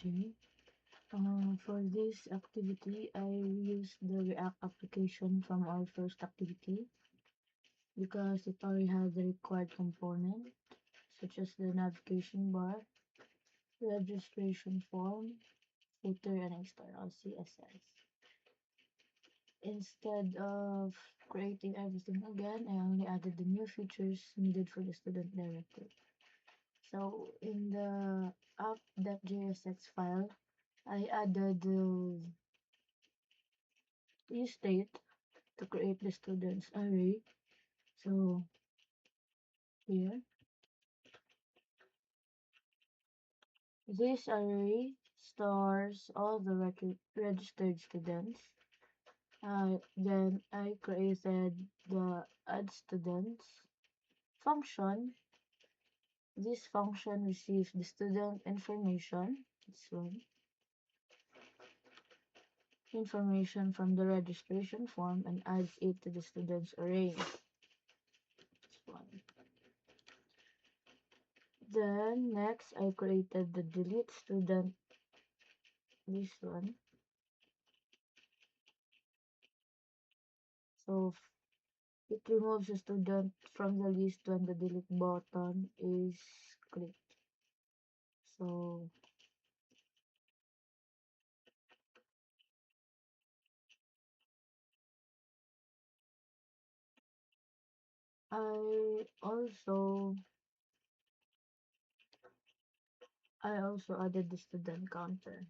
J. For this activity, I used the React application from our first activity because it already has the required component such as the navigation bar, registration form, footer, and external CSS. Instead of creating everything again, I only added the new features needed for the student directory. So in the app.jsx file, I added the state to create the students array. So here, this array stores all the registered students. Then I created the add students function. This function receives the student information, this one, information from the registration form and adds it to the students array. This one. Then next I created the delete student, this one. So it removes a student from the list when the delete button is clicked. So I also added the student counter.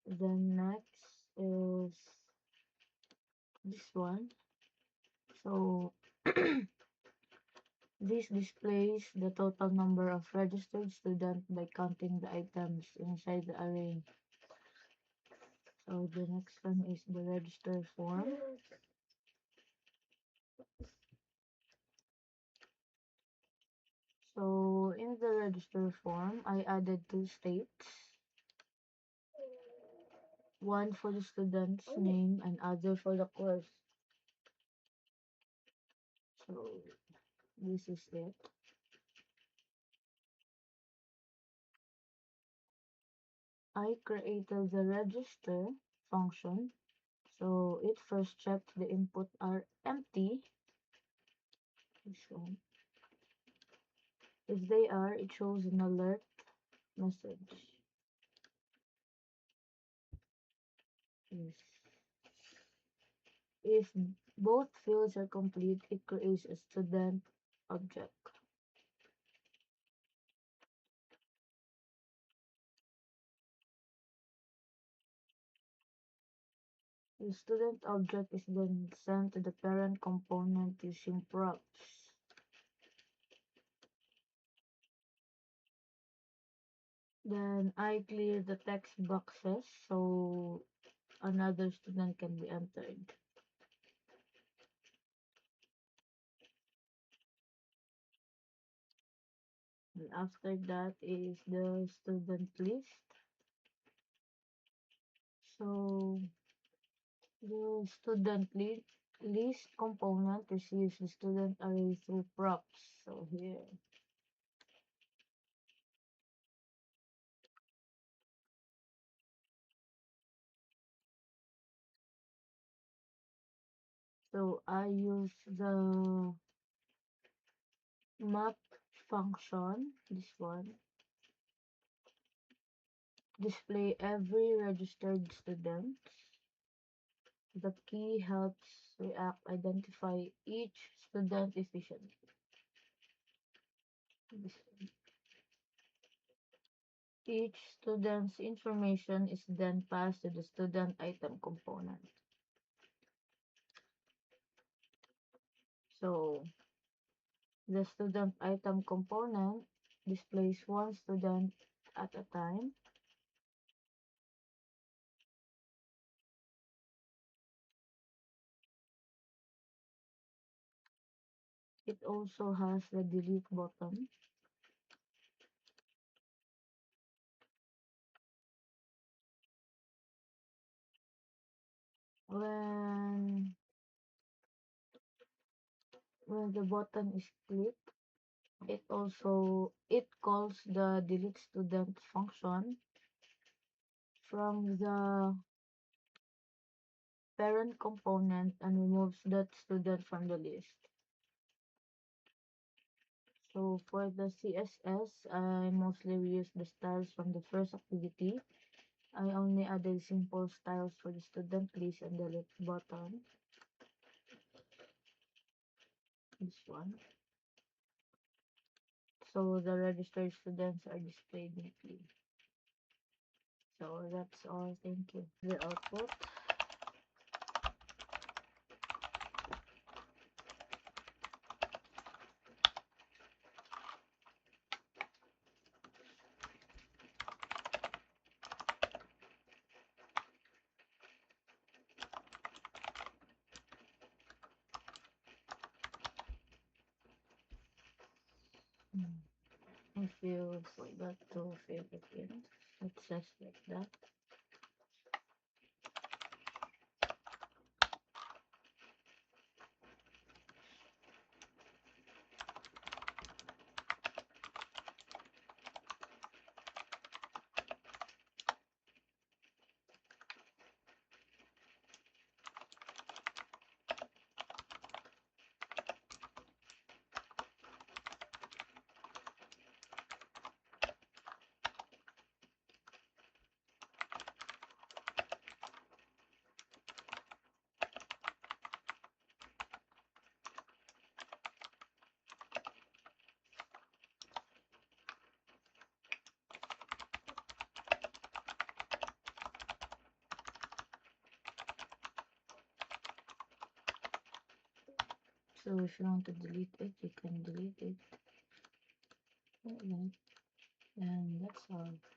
Then next is this one. So this displays the total number of registered students by counting the items inside the array. So the next one is the register form. So in the register form, I added two states. One for the student's name and other for the course. So this is it. I created the register function. So it first checks the input are empty. This one. If they are, it shows an alert message. Yes. If both fields are complete, it creates a student object. The student object is then sent to the parent component using props. Then I clear the text boxes so another student can be entered. And after that is the student list. So the list component receives the student array through props. So here. So I use the map function, this one, display every registered student. The key helps React identify each student efficiently. Each student's information is then passed to the student item component. So the student item component displays one student at a time. It also has the delete button. When the button is clicked, it calls the delete student function from the parent component and removes that student from the list. So for the CSS, I mostly reuse the styles from the first activity. I only added simple styles for the student list and the left button. This one. So the registered students are displayed neatly. So that's all. Thank you. The output. If you forgot to fill it in, it says like that. So if you want to delete it, you can delete it like that. And that's all.